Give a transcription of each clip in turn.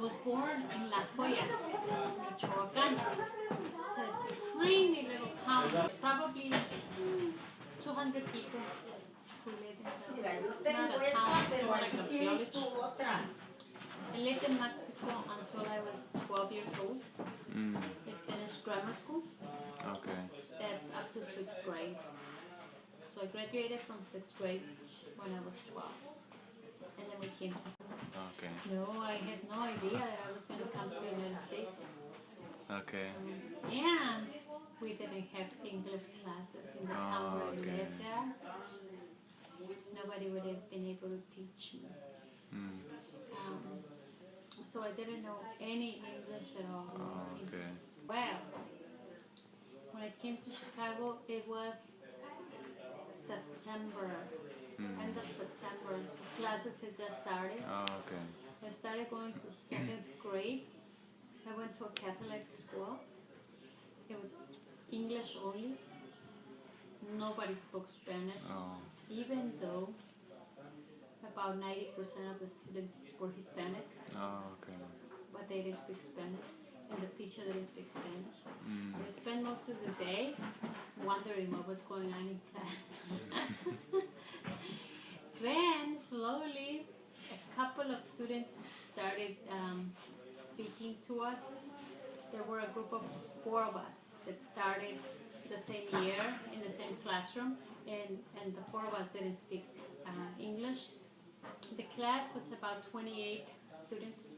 was born in La Joya, Michoacán. It's a tiny little town, probably 200 people who live in there. It's not a town, it's more like a village. I lived in Mexico until I was 12 years old. I finished grammar school. Okay. That's up to 6th grade. So I graduated from 6th grade when I was 12. And then we came to Okay. No, I had no idea that I was going to come to the United States. Okay. And we didn't have English classes in the town where we lived there. Nobody would have been able to teach me. So I didn't know any English at all. Okay. Well, when I came to Chicago, it was September, end of September. So classes had just started. Okay. I started going to 7th grade. I went to a Catholic school. It was English only. Nobody spoke Spanish, even though about 90% of the students were Hispanic. Okay. But they didn't speak Spanish, and the teacher didn't speak Spanish. So I spent most of the day wondering what was going on in class. Then, slowly, a couple of students started speaking to us. There were a group of 4 of us that started the same year in the same classroom, and the 4 of us didn't speak English. The class was about 28 students.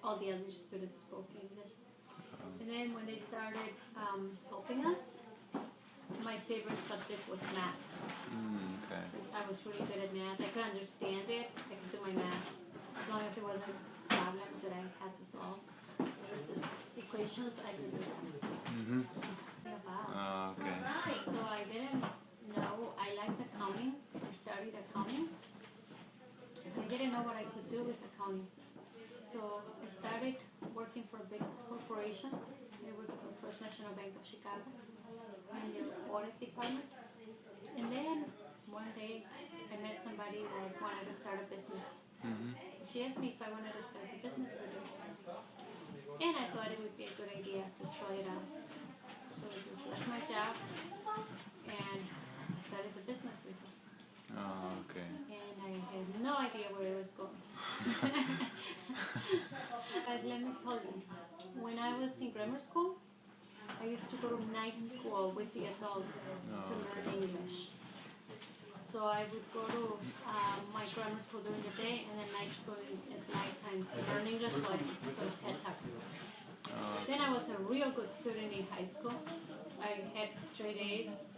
All the other students spoke English. And then when they started helping us, my favorite subject was math. Okay. I was really good at math. I could understand it. I could do my math. As long as it wasn't problems that I had to solve. It was just equations, I could do them. Okay. So I didn't know. I liked accounting. I studied accounting. I didn't know what I could do with accounting. So I started working for a big corporation. I worked for First National Bank of Chicago in their audit department. And then one day I met somebody that wanted to start a business. She asked me if I wanted to start a business with her. And I thought it would be a good idea to try it out. So I just left my job and I started the business with her. Okay. And I had no idea where it was going. But let me tell you, when I was in grammar school, I used to go to night school with the adults to learn English. So I would go to my grammar school during the day and then night school at night time to learn English so I could sort of catch up. Then I was a real good student in high school. I had straight A's.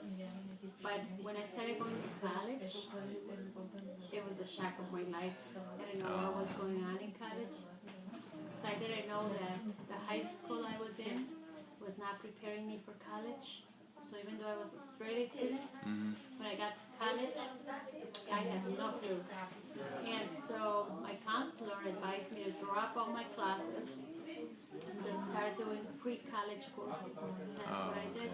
But when I started going to college, it was a shock of my life. I didn't know what was going on in college. So I didn't know that the high school I was in was not preparing me for college. So even though I was a straight A student, when I got to college, I had no clue. And so my counselor advised me to drop all my classes and just start doing pre-college courses. That's what I did.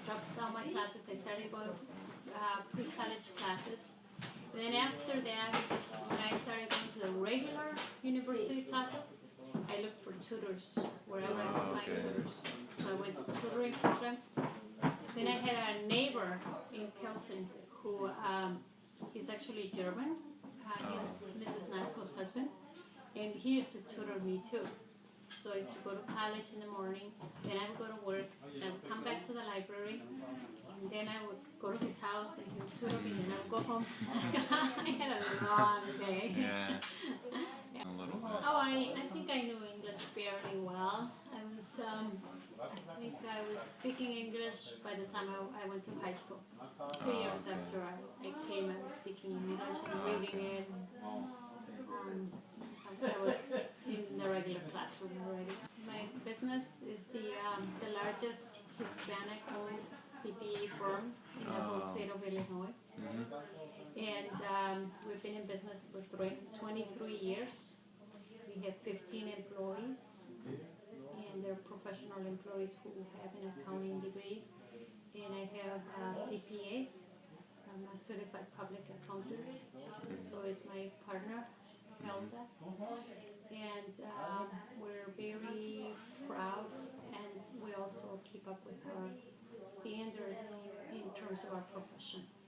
Dropped all my classes. I started going pre-college classes. Then after that, when I started going to the regular university classes, I looked for tutors wherever I could find tutors. So I went to tutoring programs. Then I had a neighbor in Pilsen who is actually German. He's Mrs. Nasco's husband. And he used to tutor me too. So I used to go to college in the morning, then I would go to work, I would come back to the library, and then I would go to his house and he would tutor me, and I would go home. I had a long day. Yeah. A little bit. Oh, I think I knew English fairly well. I think I was speaking English by the time I went to high school. 2 years after I came, I was speaking English and reading it. I was in the regular classroom already. My business is the largest Hispanic-owned CPA firm in the whole state of Illinois. And we've been in business for 23 years. We have 15 employees, and they're professional employees who have an accounting degree. And I have a CPA. I'm a certified public accountant. So is my partner, Helga. and we're very proud, and we also keep up with our standards in terms of our profession.